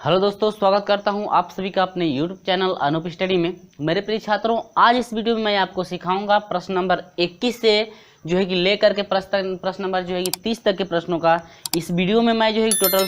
Hello दोस्तों, स्वागत करता हूं आप सभी का अपने YouTube चैनल अनूप स्टडी में। मेरे प्रिय छात्रों, आज इस वीडियो में मैं आपको सिखाऊंगा प्रश्न नंबर 21 से जो है कि लेकर के प्रश्न नंबर जो है कि 30 तक के प्रश्नों का इस वीडियो में मैं जो है टोटल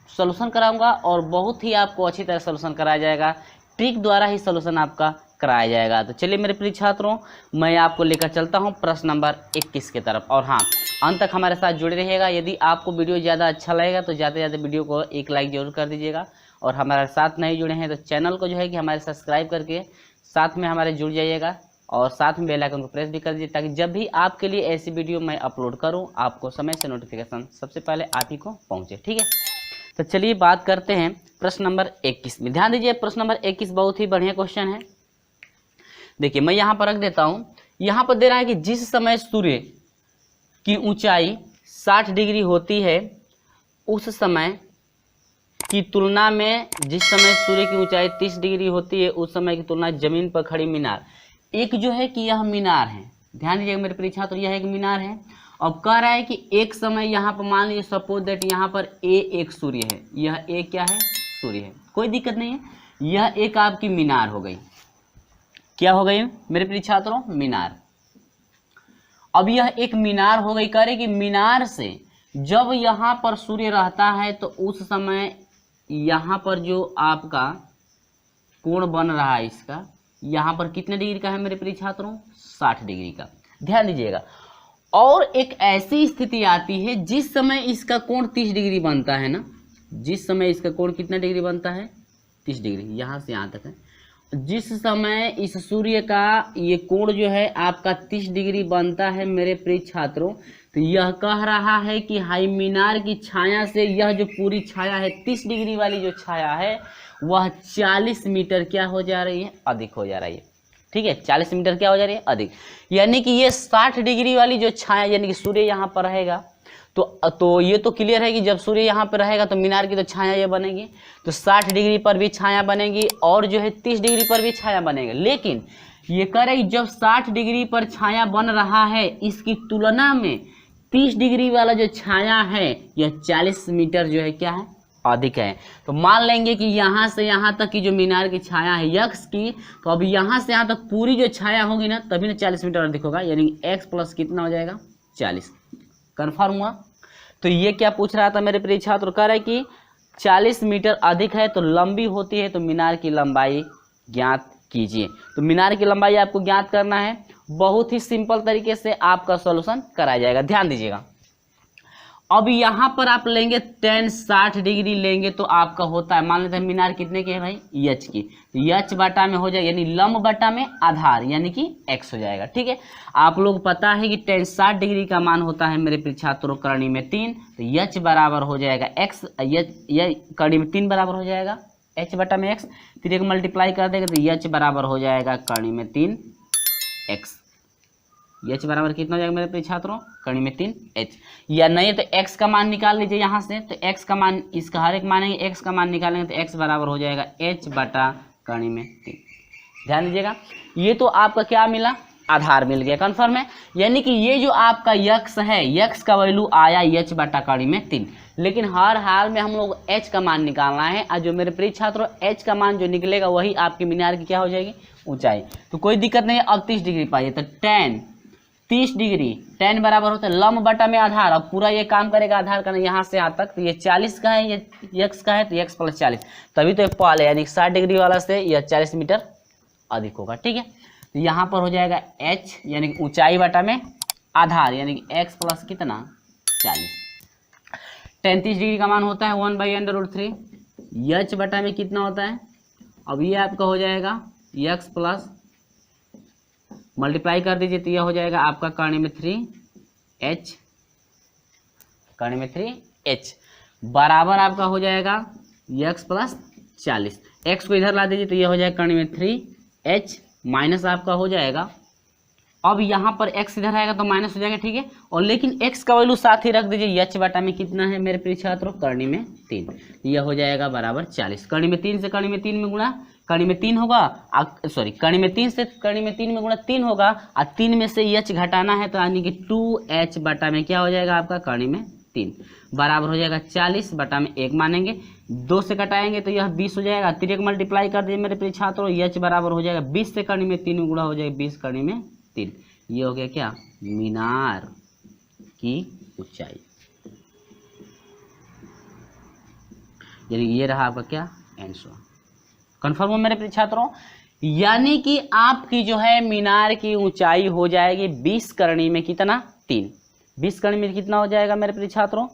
सॉल्यूशन कराऊंगा और बहुत ही आपको अच्छी तरह सॉल्यूशन कराया जाएगा। ट्रिक द्वारा ही सॉल्यूशन आपका कराया जाएगा। तो चलिए मेरे प्रिय छात्रों, मैं आपको लेकर चलता हूँ प्रश्न नंबर 21 की तरफ। और हाँ, अंत तक हमारे साथ जुड़े रहिएगा। यदि आपको वीडियो ज़्यादा अच्छा लगेगा तो ज़्यादा से ज़्यादा वीडियो को एक लाइक जरूर कर दीजिएगा। और हमारे साथ नहीं जुड़े हैं तो चैनल को जो है कि हमारे सब्सक्राइब करके साथ में हमारे जुड़ जाइएगा और साथ में बेल आइकन को प्रेस भी कर दीजिए, ताकि जब भी आपके लिए ऐसी वीडियो मैं अपलोड करूं आपको समय से नोटिफिकेशन सबसे पहले आप ही को पहुंचे। ठीक है, तो चलिए बात करते हैं प्रश्न नंबर 21 में। ध्यान दीजिए, प्रश्न नंबर 21 बहुत ही बढ़िया क्वेश्चन है। देखिए, मैं यहाँ पर रख देता हूँ। यहाँ पर दे रहा है कि जिस समय सूर्य की ऊंचाई 60 डिग्री होती है उस समय की तुलना में जिस समय सूर्य की ऊंचाई 30 डिग्री होती है उस समय की तुलना जमीन पर खड़ी मीनार। एक जो है कि यह मीनार है। ध्यान दीजिएगा मेरे प्रिय छात्र, यह एक मीनार है। अब कह रहा है कि एक समय यहाँ पर मान लीजिए सपोज दैट यहाँ पर ए एक सूर्य है, यह ए क्या है, सूर्य है, कोई दिक्कत नहीं है। यह एक आपकी मीनार हो गई। क्या हो गई मेरे प्रिय छात्रों? मीनार। अब यह एक मीनार हो गई। कह रहे कि मीनार से जब यहाँ पर सूर्य रहता है तो उस समय यहाँ पर जो आपका कोण बन रहा है इसका, यहाँ पर कितने डिग्री का है मेरे प्रिय छात्रों? 60 डिग्री का। ध्यान दीजिएगा। और एक ऐसी स्थिति आती है जिस समय इसका कोण 30 डिग्री बनता है ना, जिस समय इसका कोण कितना डिग्री बनता है? 30 डिग्री, यहाँ से यहाँ तक है। जिस समय इस सूर्य का ये कोण जो है आपका 30 डिग्री बनता है मेरे प्रिय छात्रों, तो यह कह रहा है कि हाई मीनार की छाया से यह जो पूरी छाया है 30 डिग्री वाली जो छाया है वह 40 मीटर क्या हो जा रही है? अधिक हो जा रही है। ठीक है, 40 मीटर क्या हो जा रही है? अधिक। यानी कि ये 60 डिग्री वाली जो छाया, यानी कि सूर्य यहाँ पर रहेगा तो ये तो क्लियर है कि जब सूर्य यहाँ पर रहेगा तो मीनार की तो छाया ये बनेगी, तो 60 डिग्री पर भी छाया बनेगी और जो है 30 डिग्री पर भी छाया बनेगा। लेकिन ये कह रहे जब 60 डिग्री पर छाया बन रहा है इसकी तुलना में 30 डिग्री वाला जो छाया है यह 40 मीटर जो है क्या है? अधिक है। तो मान लेंगे कि यहाँ से यहाँ तक की जो मीनार की छाया है यक्स की, तो अब यहाँ से यहाँ तक पूरी जो छाया होगी ना तभी ना 40 मीटर अधिक होगा। यानी एक्स प्लस कितना हो जाएगा? 40। कन्फर्म हुआ? तो ये क्या पूछ रहा था मेरे प्रिय छात्र? कह रहा है कि 40 मीटर अधिक है तो लंबी होती है, तो मीनार की लंबाई ज्ञात कीजिए। तो मीनार की लंबाई आपको ज्ञात करना है। बहुत ही सिंपल तरीके से आपका सॉल्यूशन कराया जाएगा। ध्यान दीजिएगा। अब यहाँ पर आप लेंगे tan 60 डिग्री लेंगे तो आपका होता है, मान लेते हैं मीनार कितने के है भाई? एच की। एच बटा में हो जाएगा, यानी लंब बटा में आधार, यानी कि x हो जाएगा। ठीक है, आप लोग पता है कि tan 60 डिग्री का मान होता है मेरे प्रिय छात्रों करणी में 3, तो h बराबर हो जाएगा x, करणी में 3 बराबर हो जाएगा h बटा में x। फिर एक मल्टीप्लाई कर देंगे तो h बराबर हो जाएगा करणी में 3x। h बराबर कितना हो जाएगा मेरे प्रिय छात्रों? करणी में 3h। या नहीं तो x का मान निकाल लीजिए यहाँ से, तो x का मान, इसका हर एक मानेंगे x का मान निकालेंगे तो x बराबर हो जाएगा h बटा करणी में 3। ध्यान दीजिएगा, ये तो आपका क्या मिला? आधार मिल गया। कन्फर्म है? यानी कि ये जो आपका यक्स है, यक्स का वैल्यू आया h बटा करणी में 3। लेकिन हर हाल में हम लोग h का मान निकालना है, और जो मेरे प्रिय छात्रों h का मान जो निकलेगा वही आपकी मीनार की क्या हो जाएगी? ऊंचाई। तो कोई दिक्कत नहीं है। अब 30 डिग्री पाइए, तो tan 30 डिग्री, tan बराबर होता है लंब बटा में आधार। अब पूरा ये काम करेगा आधार का यहाँ से यहाँ तक, तो ये 40 का है, ये x का है, तो x प्लस 40, तभी तो एक पाल है, यानी 60 डिग्री वाला से यह 40 मीटर अधिक होगा। ठीक है, तो यहाँ पर हो जाएगा h यानी कि ऊंचाई बटा में आधार, यानी कि x प्लस कितना? 40। tan 30 डिग्री का मान होता है 1/√3। h बटा में कितना होता है? अब ये आपका हो जाएगा x प्लस, मल्टीप्लाई कर दीजिए तो यह हो जाएगा आपका करणी में 3h, करणी में 3h बराबर आपका हो जाएगा x प्लस 40। x को इधर ला दीजिए तो यह हो जाएगा करणी में 3h माइनस आपका हो जाएगा। अब यहाँ पर x इधर आएगा तो माइनस हो जाएगा। ठीक है, और लेकिन x का वैल्यू साथ ही रख दीजिए। h बटा में कितना है मेरे प्रिय छात्रों? करणी में 3। यह हो जाएगा बराबर 40। करणी में 3 से करणी में 3 में गुणा, करणी में 3 होगा, सॉरी करणी में 3 से करणी में 3 में गुणा 3 होगा, और 3 में से h घटाना है तो यानी कि 2h बटा में क्या हो जाएगा आपका? करणी में 3 बराबर हो जाएगा 40 बटा में 1 मानेंगे, 2 से घटाएंगे तो यह 20 हो जाएगा। 3 मल्टीप्लाई कर दीजिए मेरे प्रिय छात्रों, h बराबर हो जाएगा 20 से करनी में 3 गुणा हो जाएगा 20 करनी में 3। ये हो गया क्या, मीनार की ऊंचाई, यानी ये रहा आपका क्या आंसर। कन्फर्म हो मेरे प्रिय छात्रों, यानी कि आपकी जो है मीनार की ऊंचाई हो जाएगी 20 करनी में कितना 3, 20 करनी में कितना हो जाएगा मेरे प्रिय छात्रों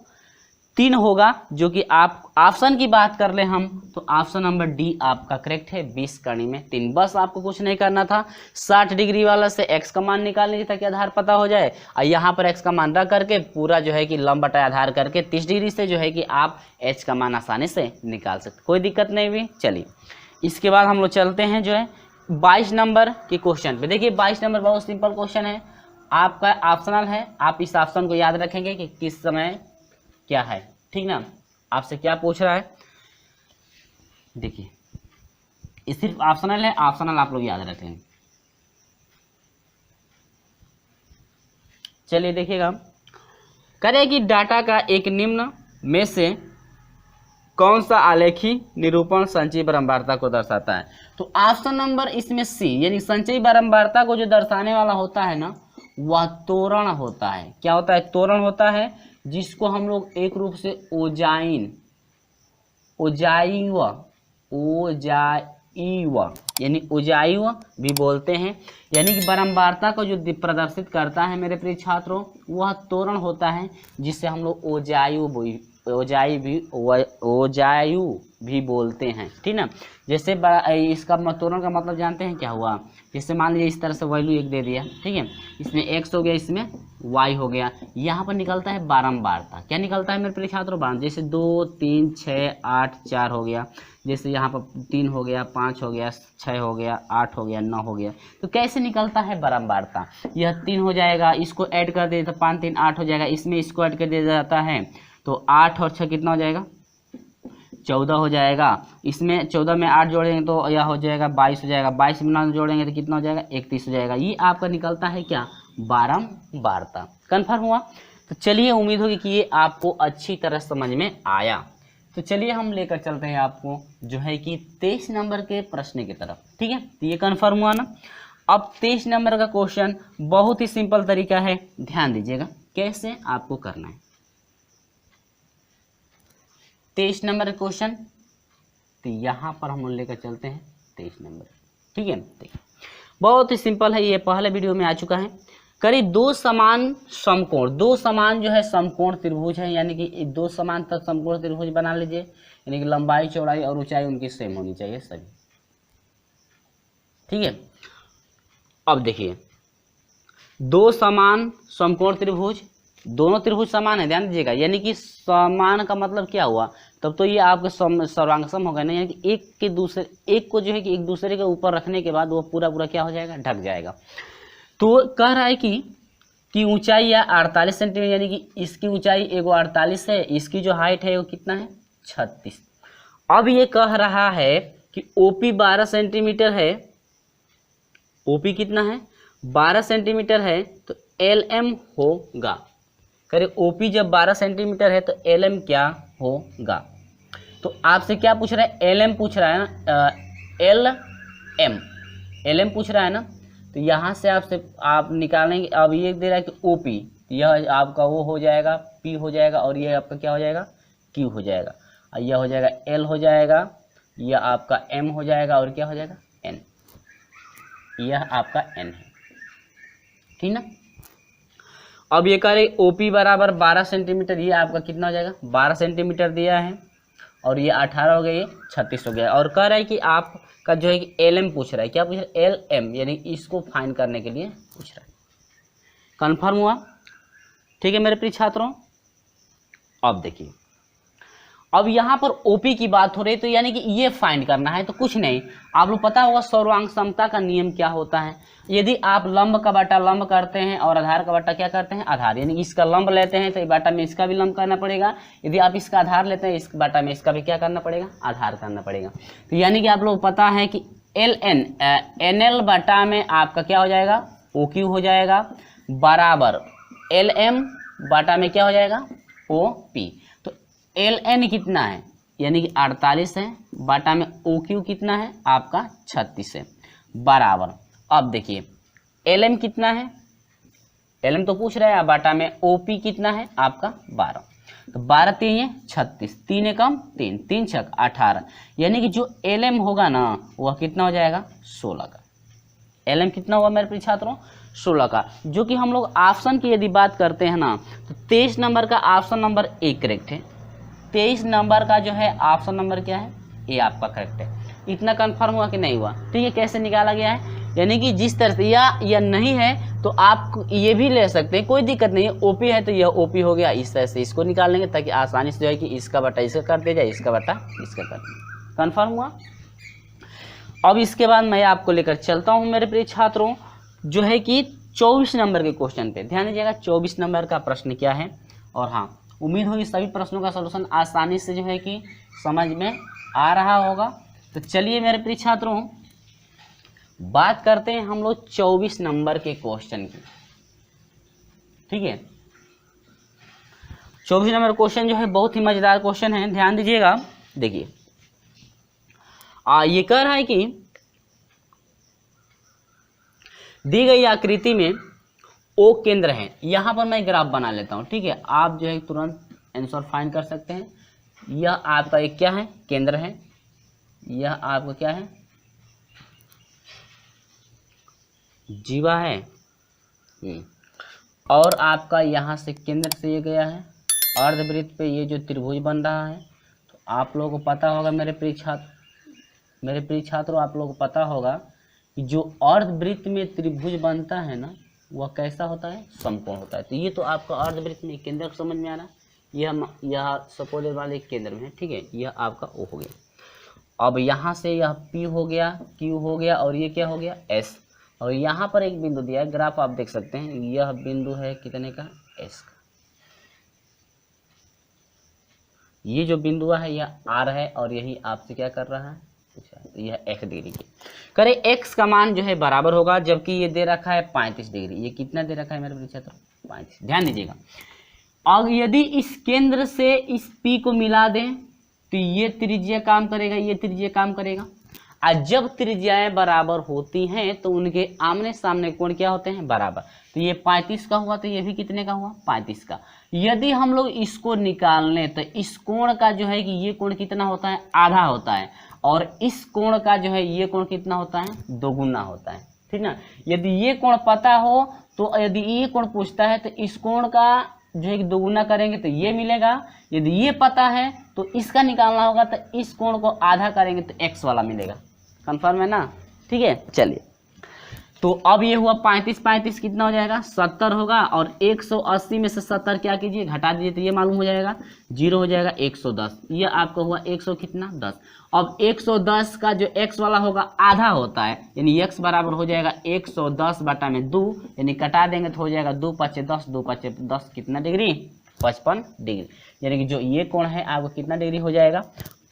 3 होगा, जो कि आप ऑप्शन की बात कर ले हम तो ऑप्शन नंबर डी आपका करेक्ट है, 20 करनी में 3। बस आपको कुछ नहीं करना था, 60 डिग्री वाला से x का मान निकाल लीजिए ताकि आधार पता हो जाए, और यहाँ पर x का मान रख करके पूरा जो है कि लंब बटा आधार करके 30 डिग्री से जो है कि आप h का मान आसानी से निकाल सकते, कोई दिक्कत नहीं हुई। चलिए इसके बाद हम लोग चलते हैं जो है 22 नंबर के क्वेश्चन पे। देखिए 22 नंबर बहुत सिंपल क्वेश्चन है, आपका ऑप्शनल है, आप इस ऑप्शन को याद रखेंगे कि किस समय क्या है, ठीक ना। आपसे क्या पूछ रहा है, देखिए ये सिर्फ ऑप्शनल है, ऑप्शनल आप लोग याद रखेंगे। चलिए देखिएगा, करें कि डाटा का एक निम्न में से कौन सा आलेखी निरूपण संचयी बारंबारता को दर्शाता है। तो ऑप्शन नंबर इसमें सी, यानी संचयी बारंबारता को जो दर्शाने वाला होता है ना वह त्वरण होता है। क्या होता है, त्वरण होता है, जिसको हम लोग एक रूप से ओजाइव यानी ओजाइव भी बोलते हैं, यानी कि बारंबारता को जो प्रदर्शित करता है मेरे प्रिय छात्रों वह त्वरण होता है, जिससे हम लोग ओजायु भी बोलते हैं, ठीक ना। जैसे इसका त्वरण का मतलब जानते हैं क्या हुआ, जैसे मान लीजिए इस तरह से वैल्यू 1 दे दिया, ठीक है, इसमें x हो गया, इसमें y हो गया, यहाँ पर निकलता है बारंबारता। क्या निकलता है मेरे प्रिय छात्रों, बारंबार, जैसे 2 3 6 8 4 हो गया, जैसे यहाँ पर 3 हो गया, 5 हो गया, 6 हो गया, 8 हो गया, 9 हो गया। तो कैसे निकलता है बारंबारता, यह 3 हो जाएगा, इसको ऐड कर दे तो 5 3 8 हो जाएगा, इसमें इसको ऐड कर दिया जाता है तो 8 और 6 कितना हो जाएगा 14 हो जाएगा, इसमें 14 में 8 जोड़ेंगे तो यह हो जाएगा 22 हो जाएगा, 22 में 9 जोड़ेंगे तो कितना हो जाएगा 31 हो जाएगा। ये आपका निकलता है क्या, बारंबारता। कन्फर्म हुआ। तो चलिए उम्मीद होगी कि ये आपको अच्छी तरह समझ में आया। तो चलिए हम लेकर चलते हैं आपको जो है कि 23 नंबर के प्रश्न की तरफ, ठीक है। तो ये कन्फर्म हुआ ना। अब 23 नंबर का क्वेश्चन बहुत ही सिंपल तरीका है, ध्यान दीजिएगा कैसे आपको करना है। 23 नंबर क्वेश्चन, तो यहाँ पर हम लेकर चलते हैं 23 नंबर, ठीक है। बहुत ही सिंपल है, ये पहले वीडियो में आ चुका है। करीब 2 समान समकोण, 2 समान जो है समकोण त्रिभुज है, यानी कि 2 समान तक समकोण त्रिभुज बना लीजिए, यानी कि लंबाई चौड़ाई और ऊंचाई उनकी सेम होनी चाहिए सभी, ठीक है। अब देखिए 2 समान समकोण त्रिभुज, दोनों त्रिभुज समान है, ध्यान दीजिएगा, यानी कि समान का मतलब क्या हुआ, तब तो ये आपके सर्वांगसम हो गए ना, यानी कि एक को जो है कि एक दूसरे के ऊपर रखने के बाद वो पूरा क्या हो जाएगा, ढक जाएगा। तो कह रहा है कि ऊंचाई या 48 सेंटीमीटर, यानी कि इसकी ऊंचाई एगो 48 है, इसकी जो हाइट है वो कितना है 36। अब ये कह रहा है कि ओपी 12 सेंटीमीटर है, ओपी कितना है 12 सेंटीमीटर है, तो एलएम होगा। करे ओपी जब 12 सेंटीमीटर है तो एलएम क्या होगा। तो आपसे क्या पूछ रहा है, एलएम पूछ रहा है ना, एलएम पूछ रहा है ना। तो यहाँ से आप निकालेंगे, अब ये दे रहा है कि ओपी, यह आपका वो हो जाएगा पी हो जाएगा, और ये आपका क्या हो जाएगा क्यू हो जाएगा, और यह हो जाएगा एल हो जाएगा, यह आपका एम हो जाएगा, और क्या हो जाएगा एन, यह आपका एन है, ठीक ना। अब ये कह रहे ओपी बराबर 12 सेंटीमीटर, ये आपका कितना हो जाएगा 12 सेंटीमीटर दिया है, और ये 18 हो गया, ये 36 हो गया। और कह रहा है कि आपका जो है कि एलएम पूछ रहा है, क्या पूछ रहा है एलएम, यानी इसको फाइंड करने के लिए पूछ रहा है। कन्फर्म हुआ, ठीक है मेरे प्रिय छात्रों। अब देखिए, अब यहाँ पर ओपी की बात हो रही है, तो यानी कि ये फाइंड करना है, तो कुछ नहीं, आप लोग पता होगा सर्वांग समता का नियम क्या होता है। यदि आप लंब का बटा लंब करते हैं और आधार का बटा क्या करते हैं आधार, यानी इसका लंब लेते हैं तो बटा में इसका भी लंब करना पड़ेगा, यदि आप इसका आधार लेते हैं इस बटा में इसका भी क्या करना पड़ेगा आधार करना पड़ेगा। तो यानी कि आप लोग पता है कि एन एल बटा में आपका क्या हो जाएगा ओ क्यू हो जाएगा, बराबर एल एम बटा में क्या हो जाएगा OP। तो LN कितना है, यानी कि 48 है, बाटा में OQ कितना है आपका 36 है, बराबर। अब देखिए LM कितना है, LM तो पूछ रहा है, बाटा में OP कितना है आपका 12। तो 12 3 है 36, 3 एकम 3, 3 छक 18, यानी कि जो LM होगा ना वह कितना हो जाएगा 16 का। LM कितना हुआ मेरे प्रिय छात्रों 16 का, जो कि हम लोग ऑप्शन की यदि बात करते हैं ना तो 23 नंबर का ऑप्शन नंबर ए करेक्ट है। 23 नंबर का जो है ऑप्शन नंबर क्या है, ए आपका करेक्ट है। इतना कंफर्म हुआ कि नहीं हुआ, ठीक है। कैसे निकाला गया है, यानी कि जिस तरह से या नहीं है तो आप ये भी ले सकते हैं, कोई दिक्कत नहीं है। ओपी है तो यह ओपी हो गया, इस तरह से इसको निकाल लेंगे ताकि आसानी से जो है कि इसका बटा इसका कर दिया जाए, इसका बटा इसका कर दिया। कन्फर्म हुआ। अब इसके बाद मैं आपको लेकर चलता हूं मेरे प्रिय छात्रों जो है कि 24 नंबर के क्वेश्चन पे ध्यान दीजिएगा। 24 नंबर का प्रश्न क्या है, और हाँ उम्मीद होगी सभी प्रश्नों का सलूशन आसानी से जो है कि समझ में आ रहा होगा। तो चलिए मेरे प्रिय छात्रों बात करते हैं हम लोग 24 नंबर के क्वेश्चन की, ठीक है। 24 नंबर क्वेश्चन जो है बहुत ही मजेदार क्वेश्चन है, ध्यान दीजिएगा। देखिए ये कह रहा है कि दी गई आकृति में O केंद्र है। यहां पर मैं ग्राफ बना लेता हूं, ठीक है। आप जो है तुरंत आंसर फाइंड कर सकते हैं। यह आपका एक क्या है केंद्र है, यह आपका क्या है जीवा है, और आपका यहां से केंद्र से ये गया है अर्धवृत्त पे, ये जो त्रिभुज बन रहा है। तो आप लोगों को पता होगा मेरे प्रिय छात्रों आप लोगों को पता होगा कि जो अर्धवृत्त में त्रिभुज बनता है ना वह कैसा होता है, समकोण होता है। तो ये तो आपका अर्धवृत्त में केंद्र समझ में आ रहा है, यह सपोजर वाले केंद्र में है, ठीक है। यह आपका O हो गया। अब यहाँ से यह P हो गया, Q हो गया, और ये क्या हो गया S। और यहाँ पर एक बिंदु दिया है, ग्राफ आप देख सकते हैं, यह बिंदु है कितने का S का। ये जो बिंदु है यह R है, और यही आपसे क्या कर रहा है, तो यह x डिग्री की करे। x का मान जो है बराबर होगा, जबकि ये दे रखा है 35 डिग्री। ये कितना दे रखा है मेरे छात्रों 35। ध्यान दीजिएगा। अब यदि इस केंद्र से इस P को मिला दें तो ये त्रिज्या काम करेगा, ये त्रिज्या काम करेगा। और जब त्रिज्याएं बराबर होती हैं तो उनके आमने सामने कोण क्या होते हैं, बराबर। तो ये 35 का हुआ, तो ये भी कितने का हुआ 35 का। यदि हम लोग इसको निकाल लें तो इस कोण का जो है कि ये कोण कितना होता है, आधा होता है, और इस कोण का जो है ये कोण कितना होता है, दोगुना होता है, ठीक ना। यदि ये कोण पता हो तो यदि ये कोण पूछता है तो इस कोण का जो है कि दोगुना करेंगे तो ये मिलेगा। यदि ये पता है तो इसका निकालना होगा, तो इस कोण को आधा करेंगे तो x वाला मिलेगा। कंफर्म है ना, ठीक है। चलिए तो अब ये हुआ 35 35 कितना हो जाएगा 70 होगा, और 180 में से 70 क्या कीजिए घटा दीजिए तो ये मालूम हो जाएगा 0 हो जाएगा 110। ये आपका हुआ 100 कितना 10। अब 110 का जो x वाला होगा आधा होता है, यानी x बराबर हो जाएगा 110 बटा में 2, यानी कटा देंगे तो हो जाएगा 2 5 10, 2 5 10 कितना डिग्री 55 डिग्री। यानी कि जो ये कोण है आपको कितना डिग्री हो जाएगा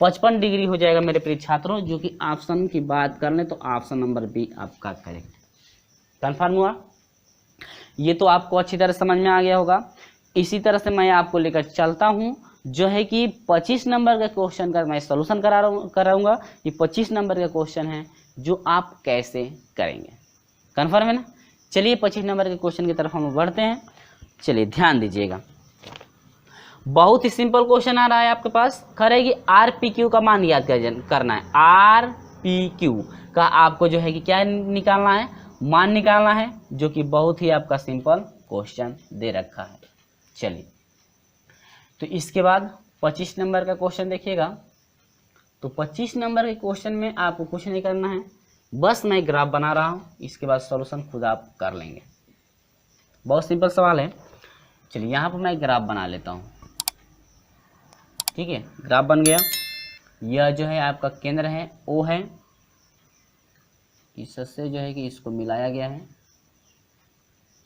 55 डिग्री हो जाएगा मेरे प्रिय छात्रों। जो कि ऑप्शन की बात कर लें तो ऑप्शन नंबर बी आपका करेक्ट। कन्फर्म हुआ। ये तो आपको अच्छी तरह समझ में आ गया होगा। इसी तरह से मैं आपको लेकर चलता हूं जो है कि 25 नंबर का क्वेश्चन का मैं सॉल्यूशन कराऊंगा। ये 25 नंबर का क्वेश्चन है जो आप कैसे करेंगे। कन्फर्म है ना। चलिए 25 नंबर के क्वेश्चन की तरफ हम बढ़ते हैं। चलिए ध्यान दीजिएगा, बहुत ही सिंपल क्वेश्चन आ रहा है आपके पास। खरे कि RPQ का मान याद करना है। RPQ का आपको जो है कि क्या निकालना है, मान निकालना है, जो कि बहुत ही आपका सिंपल क्वेश्चन दे रखा है। चलिए तो इसके बाद 25 नंबर का क्वेश्चन देखिएगा। तो 25 नंबर के क्वेश्चन में आपको कुछ नहीं करना है, बस मैं ग्राफ बना रहा हूं, इसके बाद सॉल्यूशन खुद आप कर लेंगे। बहुत सिंपल सवाल है। चलिए यहाँ पर मैं ग्राफ बना लेता हूँ, ठीक है। ग्राफ बन गया। यह जो है आपका केंद्र है O है, इससे जो है कि इसको मिलाया गया है,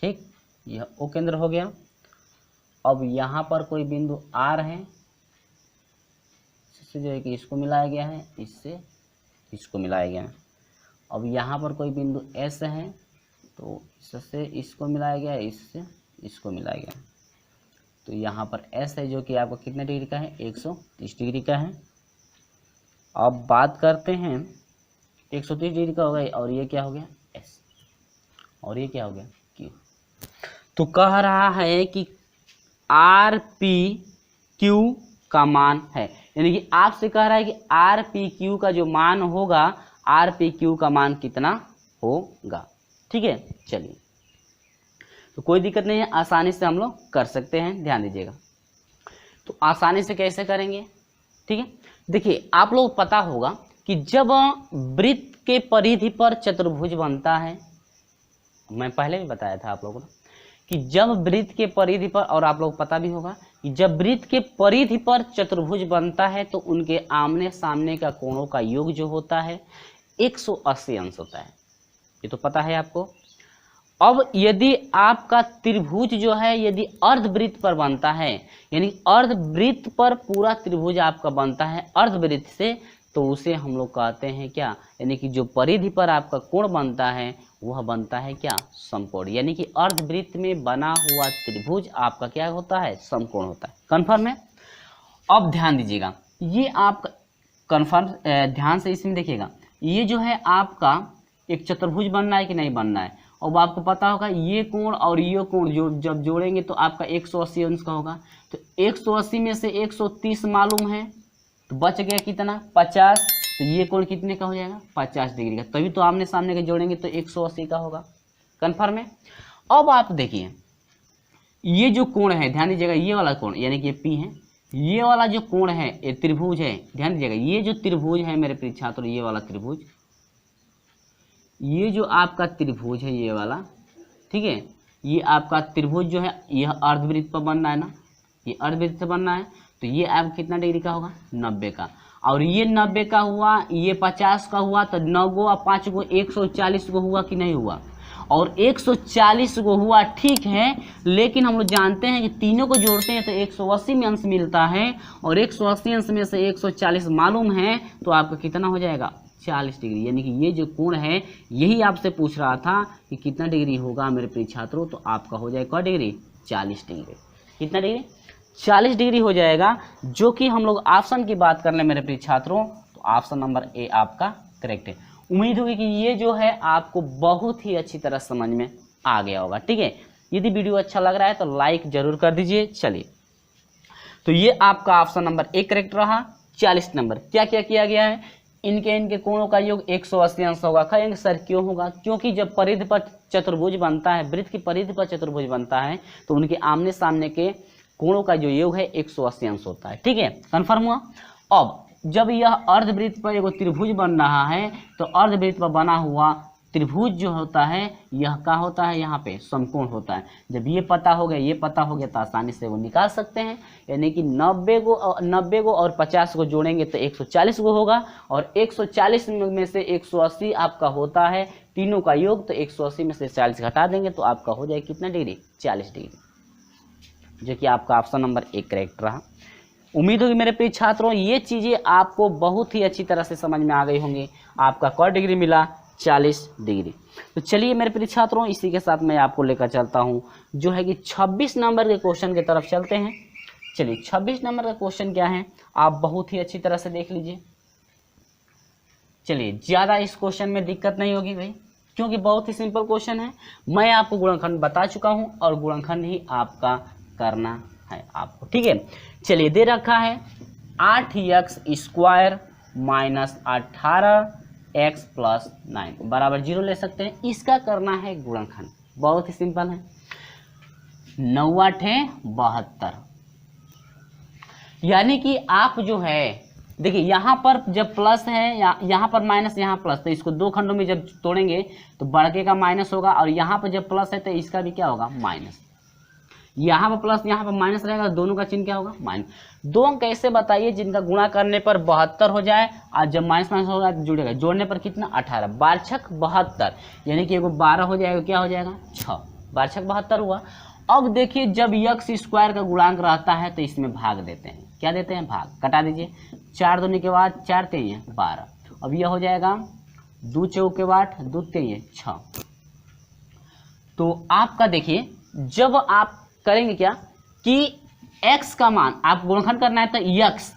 ठीक। यह O केंद्र हो गया। अब यहाँ पर कोई बिंदु R है, इससे जो है कि इसको मिलाया गया है, इससे इसको मिलाया गया है। अब यहाँ पर कोई बिंदु S है, तो इससे इसको मिलाया गया है, इससे इसको मिलाया गया है। तो यहाँ पर एस है जो कि आपका कितने डिग्री का है, 130 डिग्री का है। अब बात करते हैं 130 डिग्री का हो गया, और ये क्या हो गया, एस, और ये क्या हो गया, क्यू। तो कह रहा है कि आर पी क्यू का मान है, यानी कि आपसे कह रहा है कि आर पी क्यू का जो मान होगा, आर पी क्यू का मान कितना होगा। ठीक है, चलिए, तो कोई दिक्कत नहीं है, आसानी से हम लोग कर सकते हैं, ध्यान दीजिएगा। तो आसानी से कैसे करेंगे, ठीक है, देखिए आप लोग पता होगा कि जब वृत्त के परिधि पर चतुर्भुज बनता है, मैं पहले भी बताया था आप लोगों को कि जब वृत्त के परिधि पर, और आप लोग पता भी होगा कि जब वृत्त के परिधि पर चतुर्भुज बनता है तो उनके आमने सामने का कोणों का योग जो होता है 180 अंश होता है, ये तो पता है आपको। अब यदि आपका त्रिभुज जो है यदि अर्धवृत्त पर बनता है, यानी अर्धवृत्त पर पूरा त्रिभुज आपका बनता है अर्धवृत्त से, तो उसे हम लोग कहते हैं क्या, यानी कि जो परिधि पर आपका कोण बनता है वह बनता है क्या, समकोण। यानी कि अर्धवृत्त में बना हुआ त्रिभुज आपका क्या होता है, समकोण होता है। कन्फर्म है। अब ध्यान दीजिएगा, ये आपका कन्फर्म, ध्यान से इसमें देखिएगा, ये जो है आपका एक चतुर्भुज बनना है कि नहीं बनना है। अब आपको पता होगा ये कोण और ये कोण जो जब जोड़ेंगे तो आपका 180 अंश का होगा। तो 180 में से 130 मालूम है, तो बच गया कितना, 50। तो ये कोण कितने का हो जाएगा, 50 डिग्री का। तभी तो आमने सामने के जोड़ेंगे तो 180 का होगा। कन्फर्म है। अब आप देखिए ये जो कोण है, ध्यान दीजिएगा, ये वाला कोण यानी कि P है, ये वाला जो कोण है ये त्रिभुज है, ध्यान दीजिएगा, ये जो त्रिभुज है मेरे प्रिय छात्र, ये वाला त्रिभुज, ये जो आपका त्रिभुज है ये वाला, ठीक है, ये आपका त्रिभुज जो है यह अर्धवृत्त पर बनना है ना, ये अर्धवृत्त से बनना है, तो ये आपका कितना डिग्री का होगा, 90 का। और ये 90 का हुआ, ये 50 का हुआ, तो 9 गो और 5 गो 140 गो हुआ कि नहीं हुआ, और 140 गो हुआ, ठीक है। लेकिन हम लोग जानते हैं कि तीनों को जोड़ते हैं तो 180 में अंश मिलता है, और 180 अंश में से 140 मालूम है, तो आपका कितना हो जाएगा, 40 डिग्री। यानी कि ये जो कोण है यही आपसे पूछ रहा था कि कितना डिग्री होगा मेरे प्रिय छात्रों, तो आपका हो जाएगा डिग्री, 40 डिग्री। कितना डिग्री, 40 डिग्री हो जाएगा, जो कि हम लोग ऑप्शन की बात कर लें मेरे प्रिय छात्रों, तो ऑप्शन नंबर ए आपका करेक्ट है। उम्मीद होगी कि ये जो है आपको बहुत ही अच्छी तरह समझ में आ गया होगा, ठीक है। यदि वीडियो अच्छा लग रहा है तो लाइक जरूर कर दीजिए। चलिए, तो ये आपका ऑप्शन नंबर ए करेक्ट रहा। 40 नंबर क्या क्या किया गया है, इनके कोणों का योग 180 अंश होगा। कहेंगे सर क्यों होगा, क्योंकि जब परिधि पर चतुर्भुज बनता है, वृत्त की परिधि पर चतुर्भुज बनता है, तो उनके आमने सामने के कोणों का जो योग है 180 अंश होता है, ठीक है। कन्फर्म हुआ। अब जब यह अर्धवृत्त पर एक त्रिभुज बन रहा है, तो अर्धवृत्त पर बना हुआ त्रिभुज जो होता है यह क्या होता है, यहाँ पे समकोण होता है। जब ये पता हो गया, ये पता हो गया, तो आसानी से वो निकाल सकते हैं। यानी कि 90 गो और 50 को जोड़ेंगे तो 140 गो होगा, और 140 में से 180 आपका होता है तीनों का योग, तो 180 में से 40 घटा देंगे तो आपका हो जाएगा कितना डिग्री, 40 डिग्री, जो कि आपका ऑप्शन नंबर 1 करेक्ट रहा। उम्मीद होगी मेरे प्रिय छात्रों ये चीज़ें आपको बहुत ही अच्छी तरह से समझ में आ गई होंगी। आपका कौन डिग्री मिला, 40 डिग्री। तो चलिए मेरे प्रिय छात्रों, इसी के साथ मैं आपको लेकर चलता हूं जो है कि 26 नंबर के क्वेश्चन की तरफ चलते हैं। चलिए 26 नंबर का क्वेश्चन क्या है, आप बहुत ही अच्छी तरह से देख लीजिए। चलिए, ज़्यादा इस क्वेश्चन में दिक्कत नहीं होगी भाई, क्योंकि बहुत ही सिंपल क्वेश्चन है। मैं आपको गुणनखंड बता चुका हूं और गुणनखंड ही आपका करना है आपको, ठीक है। चलिए, दे रखा है 8x² माइनस 18x प्लस 9 बराबर 0 ले सकते हैं। इसका करना है गुणनखंड, बहुत ही सिंपल है। 9 8 72, यानी कि आप जो है देखिए यहाँ पर जब प्लस है, यहाँ पर माइनस, यहाँ प्लस, तो इसको दो खंडों में जब तोड़ेंगे तो बड़के का माइनस होगा, और यहाँ पर जब प्लस है तो इसका भी क्या होगा, माइनस। यहाँ पर प्लस, यहाँ पर माइनस रहेगा, दोनों का चिन्ह क्या होगा, माइनस। दो अंक ऐसे बताइए जिनका गुणा करने पर 72 हो जाए, और जब माइनस माइनस होगा तो जुड़ेगा, जोड़ने पर कितना, 18, 12 72, यानी कि एगो 12 हो जाएगा, क्या हो जाएगा, 6, 12 72 हुआ। अब देखिए जब x² का गुणांक रहता है तो इसमें भाग देते हैं, क्या देते हैं, भाग। कटा दीजिए, 4 दूनी के बाद 4 3 12, अब यह हो जाएगा 2 चौक के 8 2 3 6। तो आपका देखिए जब आप करेंगे क्या कि x का मान आप गुणनखंड करना है तो x,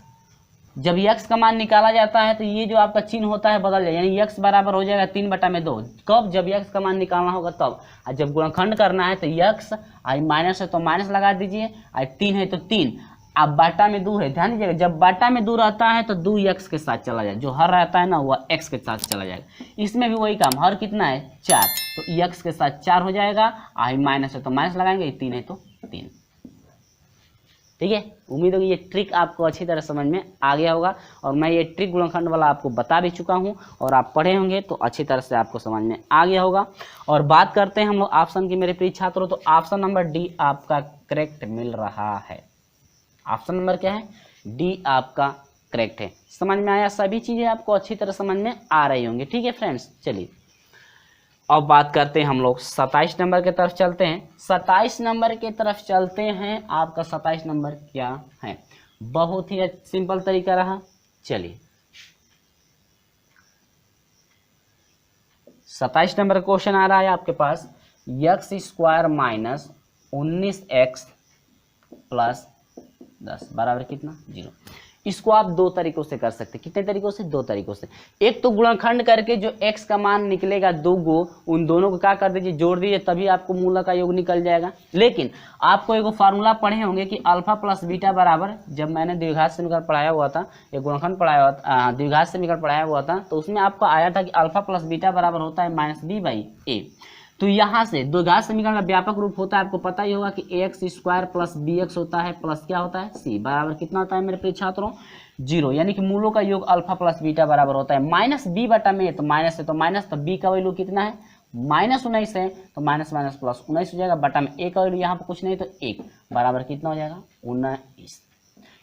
जब x का मान निकाला जाता है तो ये जो आपका चिन्ह होता है बदल जाएगा, यानी x बराबर हो जाएगा 3/2। कब? जब x का मान निकालना होगा तब। और जब गुणनखंड करना है तो x आई माइनस है तो माइनस लगा दीजिए, और 3 है तो 3, अब बाटा में 2 है, ध्यान दीजिएगा जब बाटा में 2 रहता है तो 2 x के साथ चला जाए, जो हर रहता है ना वह x के साथ चला जाएगा। इसमें भी वही काम, हर कितना है 4, तो x के साथ 4 हो जाएगा, आई माइनस है तो माइनस लगाएंगे, 3 है तो 3। ठीक है, उम्मीद होगी ये ट्रिक आपको अच्छी तरह समझ में आ गया होगा, और मैं ये ट्रिक गुणनखंड वाला आपको बता भी चुका हूँ, और आप पढ़े होंगे तो अच्छी तरह से आपको समझ में आ गया होगा। और बात करते हैं हम लोग ऑप्शन की मेरे प्रिय छात्रों, तो ऑप्शन नंबर डी आपका करेक्ट मिल रहा है। ऑप्शन नंबर क्या है? डी आपका करेक्ट है। समझ में आया? सभी चीज़ें आपको अच्छी तरह समझ में आ रही होंगी। ठीक है फ्रेंड्स, चलिए अब बात करते हैं हम लोग 27 नंबर की तरफ चलते हैं। 27 नंबर की तरफ चलते हैं। आपका 27 नंबर क्या है? बहुत ही सिंपल तरीका रहा। चलिए 27 नंबर क्वेश्चन आ रहा है आपके पास, x² माइनस 19x प्लस 10 बराबर कितना? 0। इसको आप दो तरीकों से कर सकते हैं। कितने तरीकों से? दो तरीकों से। एक तो गुणनखंड करके जो x का मान निकलेगा 2 गो, उन दोनों को क्या कर दीजिए, जोड़ दीजिए, तभी आपको मूल का योग निकल जाएगा। लेकिन आपको एक फार्मूला पढ़े होंगे कि अल्फा प्लस बीटा बराबर, जब मैंने द्विघात समीकरण पढ़ाया हुआ था, एक गुणनखंड पढ़ाया हुआ था, द्विघात समीकरण पढ़ाया हुआ था, तो उसमें आपको आया था कि अल्फा प्लस बीटा बराबर होता है -b/a। तो यहाँ से द्विघात समीकरण का व्यापक रूप होता है, आपको पता ही होगा कि ax² प्लस bx होता है, प्लस क्या होता है c, बराबर कितना होता है मेरे प्रिय छात्रों? 0। यानी कि मूलों का योग अल्फा प्लस बीटा बराबर होता है -b/में, तो माइनस है तो माइनस, तो b का वैल्यू कितना है? -19 है, तो माइनस माइनस प्लस 19 हो जाएगा, बटा में a का वैल्यू यहाँ पर कुछ नहीं तो 1, बराबर कितना हो जाएगा? 19।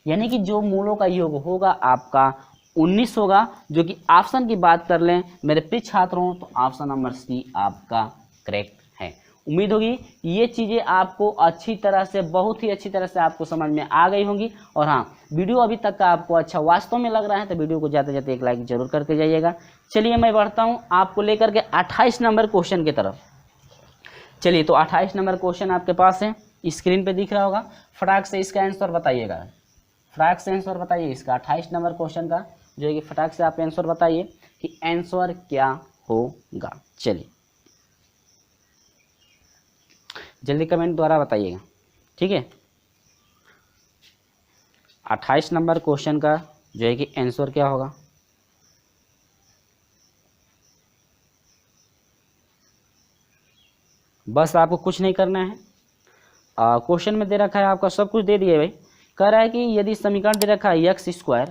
यानी कि जो मूलों का योग होगा आपका 19 होगा, जो कि ऑप्शन की बात कर लें मेरे प्रिय छात्रों तो ऑप्शन नंबर सी आपका करेक्ट है। उम्मीद होगी ये चीज़ें आपको अच्छी तरह से, बहुत ही अच्छी तरह से आपको समझ में आ गई होंगी। और हाँ, वीडियो अभी तक का आपको अच्छा वास्तव में लग रहा है तो वीडियो को जाते जाते एक लाइक जरूर करके जाइएगा। चलिए मैं बढ़ता हूँ आपको लेकर के 28 नंबर क्वेश्चन की तरफ। चलिए तो 28 नंबर क्वेश्चन आपके पास है, स्क्रीन पे दिख रहा होगा। फटाक से इसका आंसर बताइएगा, फटाक से आंसर बताइए इसका 28 नंबर क्वेश्चन का, जो है कि फटाक से आप आंसर बताइए कि आंसर क्या होगा। चलिए जल्दी कमेंट द्वारा बताइएगा। ठीक है, 28 नंबर क्वेश्चन का जो है कि आंसर क्या होगा? बस आपको कुछ नहीं करना है। क्वेश्चन में दे रखा है, आपका सब कुछ दे दिया भाई। कह रहा है कि यदि समीकरण दे रखा है x²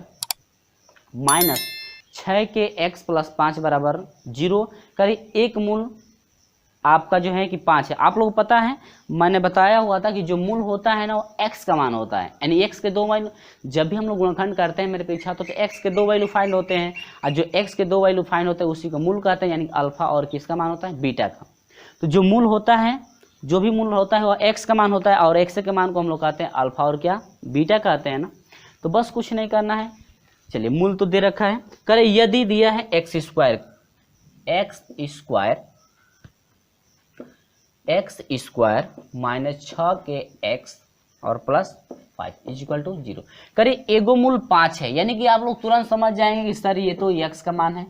माइनस 6 के x प्लस 5 बराबर 0, करिए एक मूल आपका जो है कि 5 है। आप लोग पता है मैंने बताया हुआ था कि जो मूल होता है ना वो x का मान होता है, यानी x के 2 वैल्यू। जब भी हम लोग गुणनखंड करते हैं मेरे परीक्षा तो x के 2 वैल्यू फाइंड होते हैं, और जो x के 2 वैल्यू फाइंड होते हैं उसी को मूल कहते हैं, यानी अल्फा और किसका मान होता है? बीटा का। तो जो मूल होता है, जो भी मूल होता है वह x का मान होता है, और x के मान को हम लोग कहते हैं अल्फा और क्या? बीटा कहते हैं ना। तो बस कुछ नहीं करना है। चलिए मूल तो दे रखा है, करे यदि दिया है x² माइनस 6 के x और प्लस 5 इक्वल टू 0, करिए एगो मूल 5 है। यानी कि आप लोग तुरंत समझ जाएंगे कि सर ये तो x का मान है,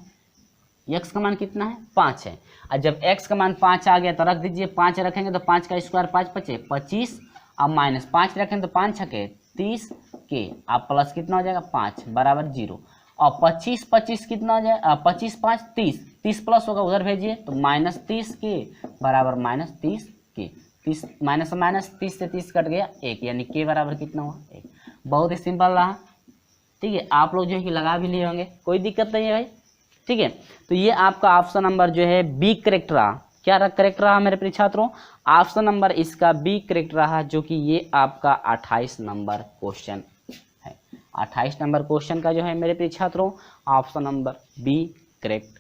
x का मान कितना है? 5 है। और जब x का मान 5 आ गया तो रख दीजिए, 5 रखेंगे तो 5 का स्क्वायर 5 पचे 25, अब माइनस 5 रखेंगे तो 5 छके 30 के, अब प्लस कितना हो जाएगा? 5 बराबर 0। और 25 कितना हो जाएगा? 25 5 30 प्लस होगा उधर भेजिए तो -30 के बराबर -30 के, 30 माइनस माइनस 30 से 30 कट गया 1, यानी के बराबर कितना हुआ? 1। बहुत ही सिंपल रहा। ठीक है, आप लोग जो है कि लगा भी लिए होंगे, कोई दिक्कत नहीं है भाई। ठीक है, तो ये आपका ऑप्शन नंबर जो है बी करेक्ट रहा। क्या करेक्ट रहा मेरे प्रिय छात्रों? ऑप्शन नंबर इसका बी करेक्ट रहा, जो कि ये आपका 28 नंबर क्वेश्चन है। 28 नंबर क्वेश्चन का जो है मेरे प्रिय छात्रों ऑप्शन नंबर बी करेक्ट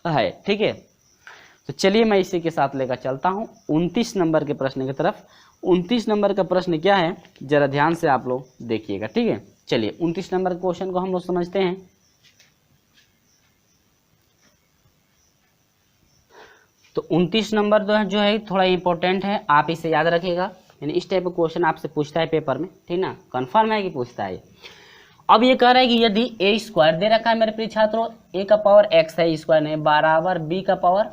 है। ठीक है, तो चलिए मैं इसी के साथ लेकर चलता हूँ 29 नंबर के प्रश्न की तरफ। 29 नंबर का प्रश्न क्या है जरा ध्यान से आप लोग देखिएगा। ठीक है, चलिए 29 नंबर क्वेश्चन को हम लोग समझते हैं। तो 29 नंबर जो है थोड़ा इंपॉर्टेंट है, आप इसे याद रखिएगा। यानी इस टाइप का क्वेश्चन आपसे पूछता है पेपर में, ठीक ना, कन्फर्म है कि पूछता है। अब ये कह रहा है कि यदि ए स्क्वायर दे रखा है मेरे प्रिय छात्रों, ए का पावर एक्स है स्क्वायर नहीं, बराबर बी का पावर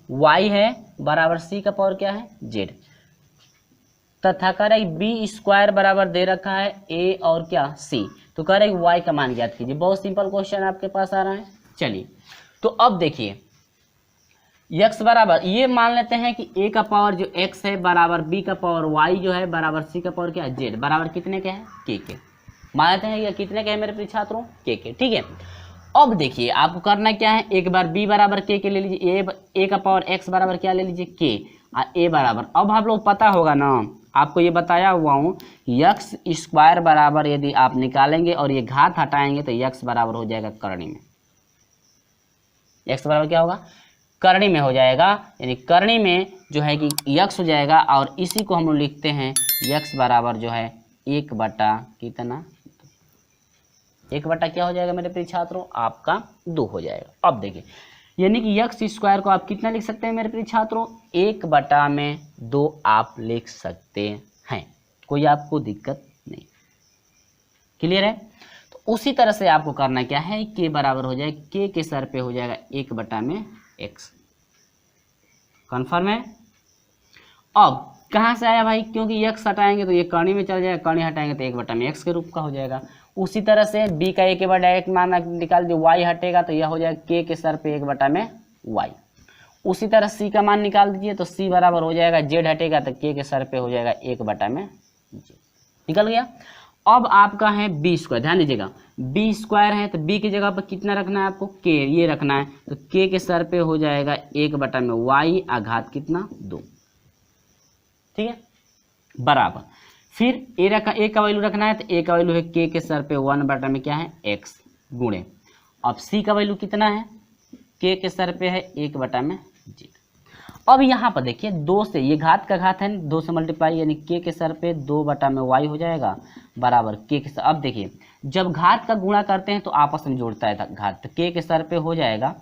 वाई है, बराबर सी का पावर क्या है जेड, तथा कह रहा है बी स्क्वायर बराबर दे रखा है ए और क्या सी, तो कह रहा है वाई का मान ज्ञात कीजिए। बहुत सिंपल क्वेश्चन आपके पास आ रहा है। चलिए तो अब देखिए x बराबर, ये मान लेते हैं कि a का पावर जो x है बराबर b का पावर y जो है बराबर c का पावर क्या है z, बराबर कितने के हैं k के, मान लेते हैं ये कितने के हैं मेरे प्रिय छात्रों k के, ठीक है। अब देखिए आपको करना क्या है, एक बार b बराबर k के ले लीजिए, a का पावर x बराबर क्या ले लीजिए k, और a बराबर, अब आप लोग पता होगा ना, आपको ये बताया हुआ हूँ x स्क्वायर बराबर यदि आप निकालेंगे और ये घात हटाएंगे तो x बराबर हो जाएगा करणी में, x बराबर क्या होगा करणी में हो जाएगा, यानी करणी में जो है कि x हो जाएगा, और इसी को हम लोग लिखते हैं x बराबर जो है 1 बटा कितना, 1 बटा क्या हो जाएगा मेरे प्रिय छात्रों आपका 2 हो जाएगा। अब देखिए यानी कि x स्क्वायर को आप कितना लिख सकते हैं मेरे प्रिय छात्रों, 1 बटा में 2 आप लिख सकते हैं, कोई आपको दिक्कत नहीं, क्लियर है। तो उसी तरह से आपको करना क्या है, k बराबर हो जाए k के सर पे हो जाएगा 1 बटा में x, कन्फर्म है। अब कहाँ से आया भाई, क्योंकि x हटाएंगे तो ये करणी में चल जाएगा, करणी हटाएंगे तो 1 बटा में x के रूप का हो जाएगा। उसी तरह से b का एक बार डायरेक्ट मान निकाल दिए, y हटेगा तो यह हो जाएगा k के सर पे 1 बटा में y। उसी तरह c का मान निकाल दीजिए तो c बराबर हो जाएगा, z हटेगा तो k के सर पे हो जाएगा 1 बटा में z, निकल गया। अब आपका है बी स्क्वायर, ध्यान दीजिएगा बी स्क्वायर है तो बी की जगह पर कितना रखना है आपको के, ये रखना है, तो के के सर पे हो जाएगा 1 बटा में वाई आघात कितना 2, ठीक है, बराबर फिर ए का वैल्यू रखना है, तो ए का वैल्यू है के सर पे 1 बटा में क्या है x गुणे, अब सी का वैल्यू कितना है के सर पे है 1 बटा में g। अब यहाँ पर देखिए 2 से, ये घात का घात है 2 से मल्टीप्लाई, यानी के सर पे 2 बटा में y हो जाएगा बराबर के सर। अब देखिए जब घात का गुणा करते हैं तो आपस में जोड़ता है घात, तो के सर पे हो जाएगा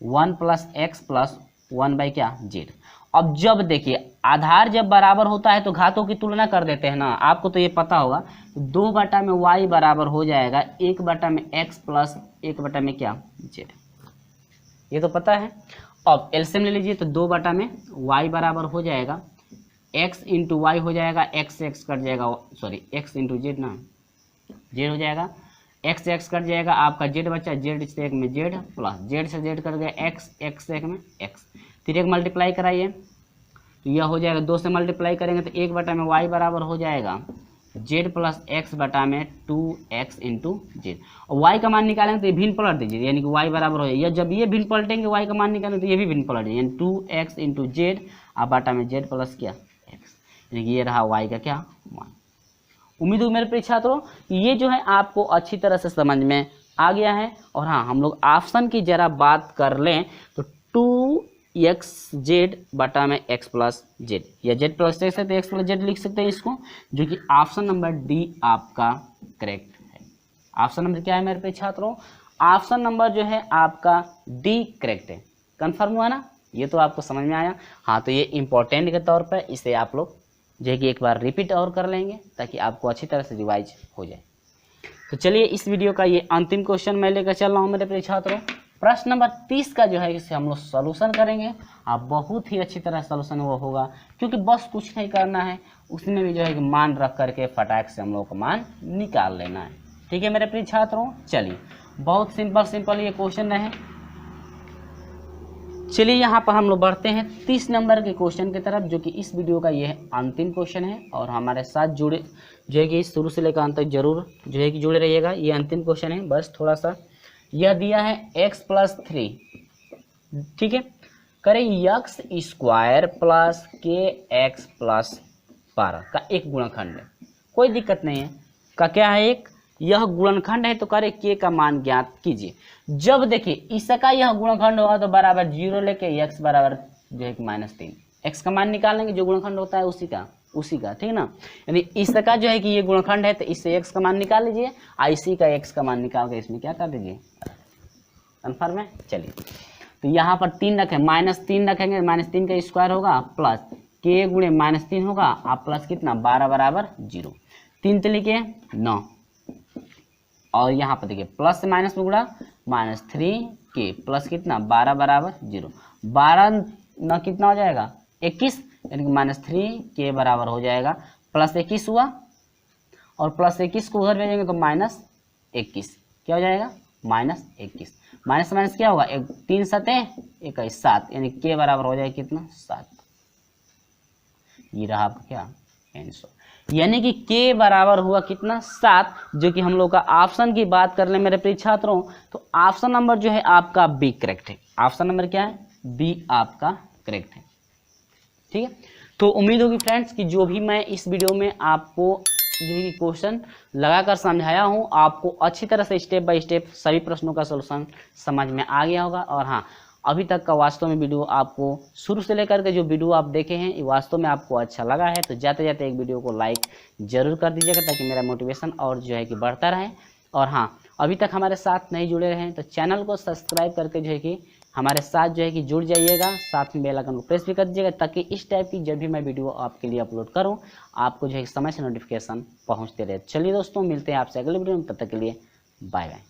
1 प्लस एक्स प्लस 1 बाई क्या z। अब जब देखिए आधार जब बराबर होता है तो घातों की तुलना कर देते हैं ना, आपको तो ये पता होगा, 2 बटा में y बराबर हो जाएगा 1 बटा में x प्लस 1 बटा में क्या z, ये तो पता है। अब एलसीएम ले लीजिए तो 2 बटा में y बराबर हो जाएगा x इंटू वाई हो जाएगा, x कट जाएगा, सॉरी x इंटू जेड ना, जेड हो जाएगा, x कट जाएगा, आपका z बचा, z से 1 में z प्लस z से z कट गया x से 1 में x, फिर 1 मल्टीप्लाई कराइए तो यह हो जाएगा, 2 से मल्टीप्लाई करेंगे तो 1 बटा में y बराबर हो जाएगा z प्लस x बटा में 2x इंटू जेड। और y का मान निकालेंगे तो ये भिन्न पलट दीजिए, यानी कि y बराबर हो जाएगा, जब ये भिन्न पलटेंगे y का मान निकालेंगे तो ये भी भिन्न पलट जाएगा, यानी 2x इंटू जेड और बटा में z प्लस क्या x, यानी कि ये रहा y का क्या मान। उम्मीद है मेरे प्रिय छात्रों ये जो है आपको अच्छी तरह से समझ में आ गया है। और हाँ, हम लोग ऑप्शन की जरा बात कर लें तो 2xz बटा में x प्लस जेड, या z प्लस x है तो x प्लस जेड लिख सकते हैं इसको, जो कि ऑप्शन नंबर डी आपका करेक्ट है। ऑप्शन नंबर क्या है मेरे प्रिय छात्रों, ऑप्शन नंबर जो है आपका डी करेक्ट है, कंफर्म हुआ ना, ये तो आपको समझ में आया। हाँ, तो ये इंपॉर्टेंट के तौर पर इसे आप लोग जो है कि एक बार रिपीट और कर लेंगे ताकि आपको अच्छी तरह से रिवाइज हो जाए। तो चलिए इस वीडियो का ये अंतिम क्वेश्चन मैं लेकर चल रहा हूँ मेरे प्रिय छात्रों, प्रश्न नंबर 30 का जो है इसे हम लोग सॉल्यूशन करेंगे। आप बहुत ही अच्छी तरह सॉल्यूशन वो होगा, क्योंकि बस कुछ नहीं करना है, उसमें भी जो है कि मान रख करके फटाक से हम लोग को मान निकाल लेना है। ठीक है मेरे प्रिय छात्रों, चलिए बहुत सिंपल ये क्वेश्चन है। चलिए यहाँ पर हम लोग बढ़ते हैं 30 नंबर के क्वेश्चन की तरफ, जो कि इस वीडियो का ये अंतिम क्वेश्चन है। और हमारे साथ जुड़े जो है कि शुरू से लेकर अंत तक जरूर जो है कि जुड़े रहिएगा। ये अंतिम क्वेश्चन है, बस थोड़ा सा यह दिया है x प्लस 3, ठीक है, करें x स्क्वायर प्लस के एक्स प्लस 12 का एक गुणनखंड है, कोई दिक्कत नहीं है, का क्या है एक यह गुणनखंड है, तो करे k का मान ज्ञात कीजिए। जब देखिए इसका यह गुणनखंड होगा तो बराबर 0 लेके x बराबर जो है कि -3, x का मान निकालेंगे जो गुणनखंड होता है उसी का, ठीक ना, यानी इसका जो है कि ये गुणनखंड है तो इससे x का मान निकाल लीजिए, इसी का x का मान निकाल के इसमें क्या कर दीजिए, कन्फर्म है। चलिए तो यहाँ पर 3 रखें, -3 रखेंगे, -3 का स्क्वायर होगा प्लस k गुणे -3 होगा, आप प्लस कितना 12 बराबर 0, 3 तिली के 9, और यहाँ पर देखिए प्लस से माइनस में गुणा -3k प्लस कितना 12 बराबर 0, 12 न कितना हो जाएगा 21, यानी कि -3k बराबर हो जाएगा प्लस 21 हुआ, और प्लस 21 को उधर भेजेंगे तो -21 क्या हो जाएगा -21, माइनस माइनस क्या होगा 3 सते 21 7, यानी k बराबर हो जाएगा कितना 7। ये रहा आपका क्या आंसर, यानी कि k बराबर हुआ कितना 7, जो कि हम लोग का ऑप्शन की बात कर ले मेरे प्रिय छात्रों, तो ऑप्शन नंबर जो है आपका बी करेक्ट है। ऑप्शन नंबर क्या है, बी आपका करेक्ट है। ठीक है, तो उम्मीद होगी फ्रेंड्स कि जो भी मैं इस वीडियो में आपको जो है क्वेश्चन लगाकर समझाया हूँ, आपको अच्छी तरह से स्टेप बाय स्टेप सभी प्रश्नों का सलूशन समझ में आ गया होगा। और हाँ, अभी तक का वास्तव में वीडियो आपको शुरू से लेकर के जो वीडियो आप देखे हैं, ये वास्तव में आपको अच्छा लगा है तो जाते जाते एक वीडियो को लाइक जरूर कर दीजिएगा, ताकि मेरा मोटिवेशन और जो है कि बढ़ता रहे। और हाँ, अभी तक हमारे साथ नहीं जुड़े रहे हैं तो चैनल को सब्सक्राइब करके जो है कि हमारे साथ जो है कि जुड़ जाइएगा, साथ में बेल आइकन को प्रेस भी कर दीजिएगा, ताकि इस टाइप की जब भी मैं वीडियो आपके लिए अपलोड करूं आपको जो है समय से नोटिफिकेशन पहुंचते रहे। चलिए दोस्तों, मिलते हैं आपसे अगले वीडियो में, तब तक के लिए बाय बाय।